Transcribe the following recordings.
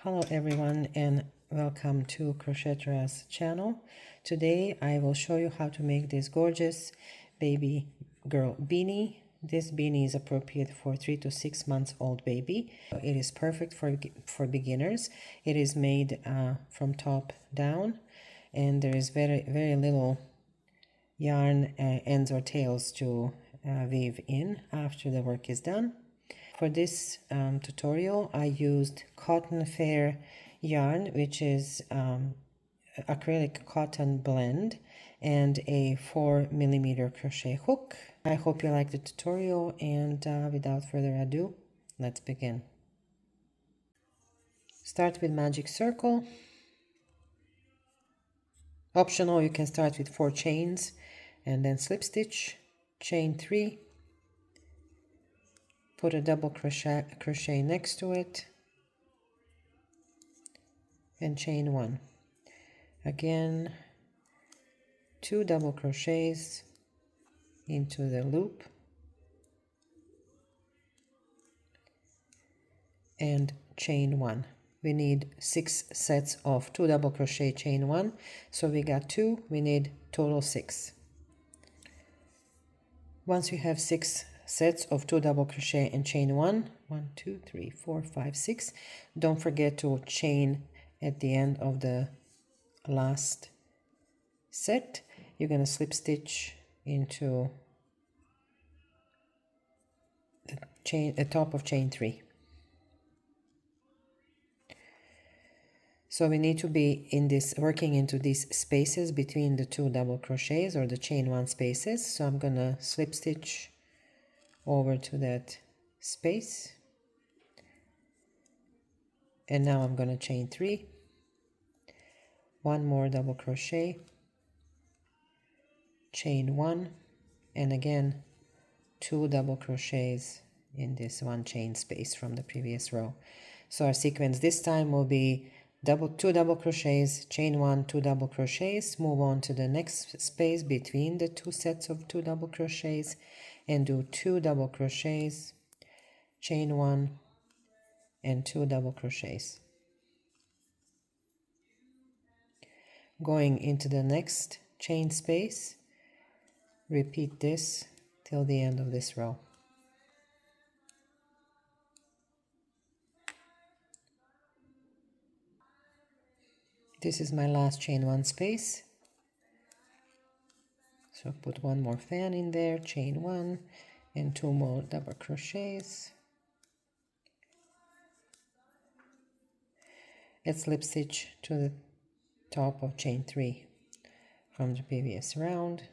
Hello everyone and welcome to CROchettera's channel. Today I will show you how to make this gorgeous baby girl beanie. This beanie is appropriate for 3 to 6 months old baby. It is perfect for beginners. It is made from top down and there is very little yarn ends or tails to weave in after the work is done. For this tutorial, I used cotton fair yarn, which is acrylic cotton blend, and a 4mm crochet hook. I hope you like the tutorial, and without further ado, let's begin. Start with magic circle. Optional, you can start with 4 chains and then slip stitch, chain 3, put a double crochet next to it, and chain 1. Again, 2 double crochets into the loop and chain 1. We need 6 sets of 2 double crochet, chain 1. So we got 2, we need total 6. Once you have 6 sets of 2 double crochet and chain 1, 1, 2, 3, 4, 5, 6, don't forget to chain at the end of the last set. You're going to slip stitch into the top of chain 3. So we need to be working into these spaces between the 2 double crochets or the chain 1 spaces. So I'm going to slip stitch over to that space. And now I'm going to chain 3. 1 more double crochet, chain 1, and again 2 double crochets in this 1 chain space from the previous row. So our sequence this time will be 2 double crochets, chain 1, 2 double crochets, move on to the next space between the 2 sets of 2 double crochets and do 2 double crochets, chain 1, and 2 double crochets. Going into the next chain space, repeat this till the end of this row. This is my last chain 1 space. So put 1 more fan in there, chain 1, and 2 more double crochets. And slip stitch to the top of chain 3 from the previous round.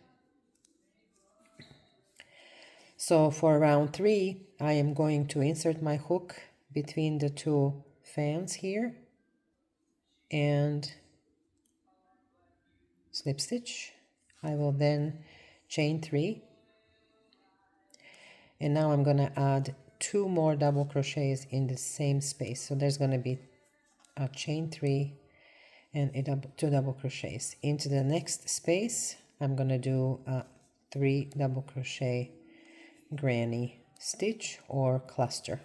So for round 3, I am going to insert my hook between the 2 fans here and slip stitch. I will then chain 3, and now I'm going to add 2 more double crochets in the same space. So there's going to be a chain 3 and 2 double crochets. Into the next space, I'm going to do a 3 double crochet granny stitch or cluster.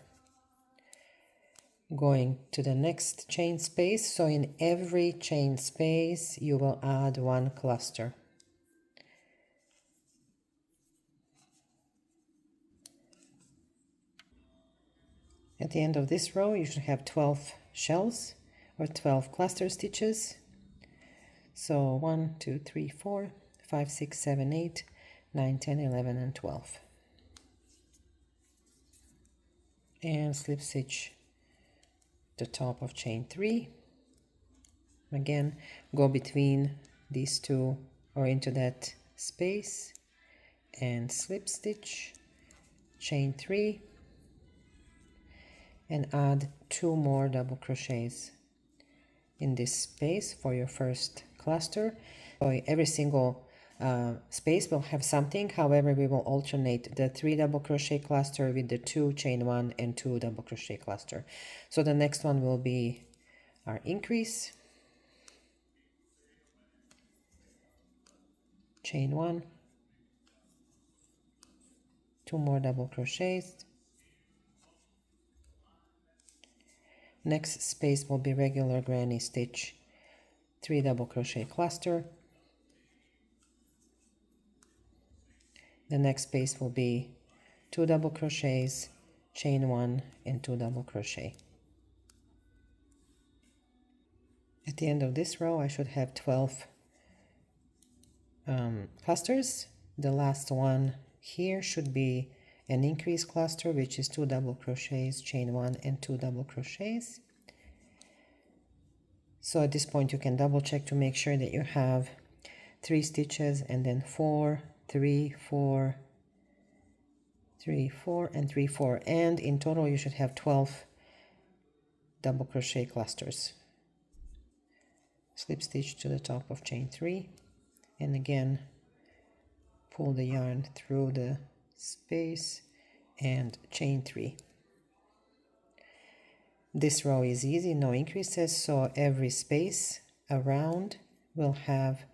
Going to the next chain space, so in every chain space you will add 1 cluster. At the end of this row you should have 12 shells or 12 cluster stitches. So 1, 2, 3, 4, 5, 6, 7, 8, 9, 10, 11, and 12. And slip stitch the top of chain 3. Again, go between these 2 or into that space and slip stitch, chain 3, and add 2 more double crochets in this space for your first cluster. So every single space will have something, however we will alternate the 3 double crochet cluster with the 2 chain 1 and 2 double crochet cluster. So the next one will be our increase, chain 1, 2 more double crochets, Next space will be regular granny stitch, 3 double crochet cluster. The next space will be 2 double crochets, chain 1 and 2 double crochet. At the end of this row I should have 12 clusters. The last one here should be an increase cluster, which is 2 double crochets, chain 1 and 2 double crochets. So at this point you can double check to make sure that you have 3 stitches and then 4, 3, 4, 3, 4 and 3, 4, and in total you should have 12 double crochet clusters. Slip stitch to the top of chain 3 and again pull the yarn through the space and chain 3. This row is easy, no increases, so every space around will have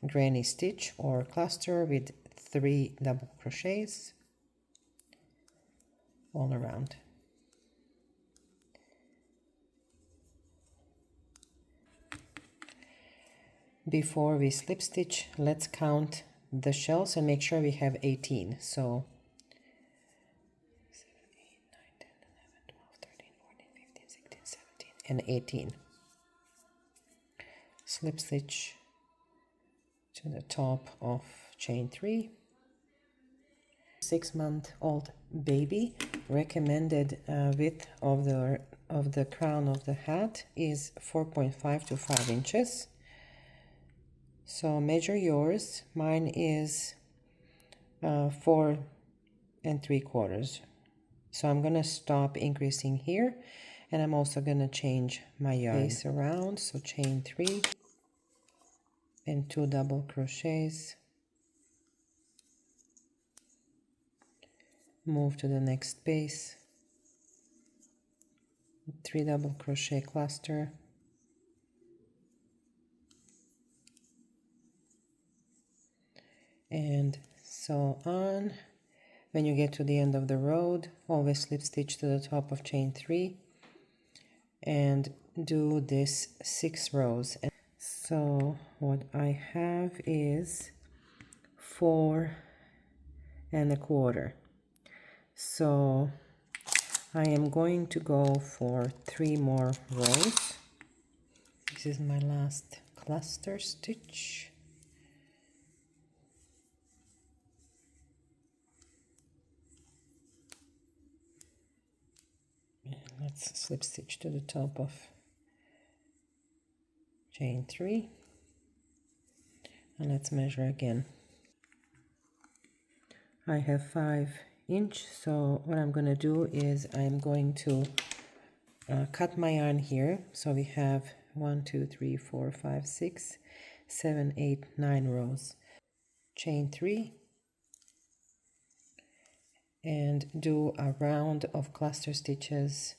granny stitch or cluster with 3 double crochets all around. Before we slip stitch, let's count the shells and make sure we have 18. So 7, 8, 9, 10, 11, 12, 13, 14, 15, 16, 17, and 18. Slip stitch to the top of chain 3. 6-month-old baby. Recommended width of the crown of the hat is 4.5 to 5 inches. So measure yours. Mine is 4 3/4. So I'm gonna stop increasing here, and I'm also gonna change my yarn base around. So chain 3 and 2 double crochets. Move to the next space. 3 double crochet cluster. And so on. When you get to the end of the row, always slip stitch to the top of chain 3 and do this 6 rows. And so what I have is 4 1/4. So I am going to go for 3 more rows. This is my last cluster stitch. Let's slip stitch to the top of chain 3 and let's measure again. I have 5 inch, so what I'm going to do is I'm going to cut my yarn here. So we have 1 2 3 4 5 6 7 8 9 rows. Chain 3 and do a round of cluster stitches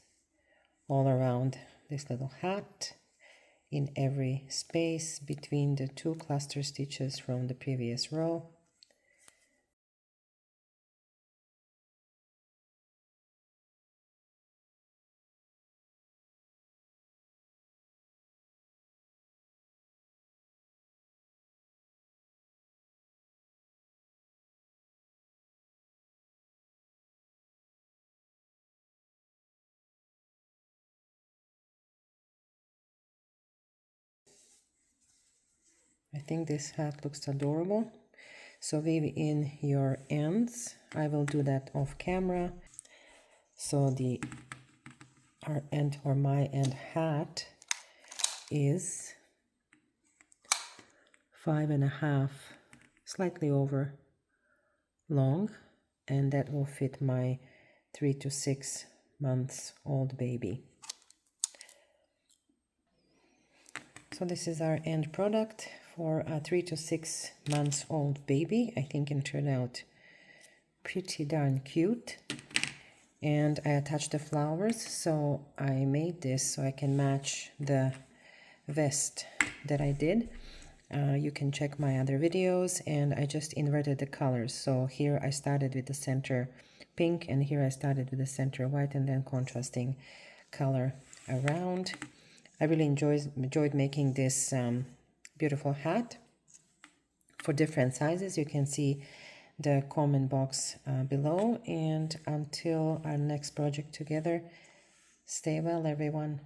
all around this little hat in every space between the 2 cluster stitches from the previous row. I think this hat looks adorable. So weave in your ends. I will do that off camera. So our end or my end hat is 5.5, slightly over long, and that will fit my 3 to 6 months old baby. So this is our end product for a 3 to 6 months old baby. I think it turned out pretty darn cute. And I attached the flowers, so I made this so I can match the vest that I did. You can check my other videos, and I just inverted the colors. So here I started with the center pink, and here I started with the center white, and then contrasting color around. I really enjoyed making this beautiful hat for different sizes. You can see the comment box below, and until our next project together, stay well everyone.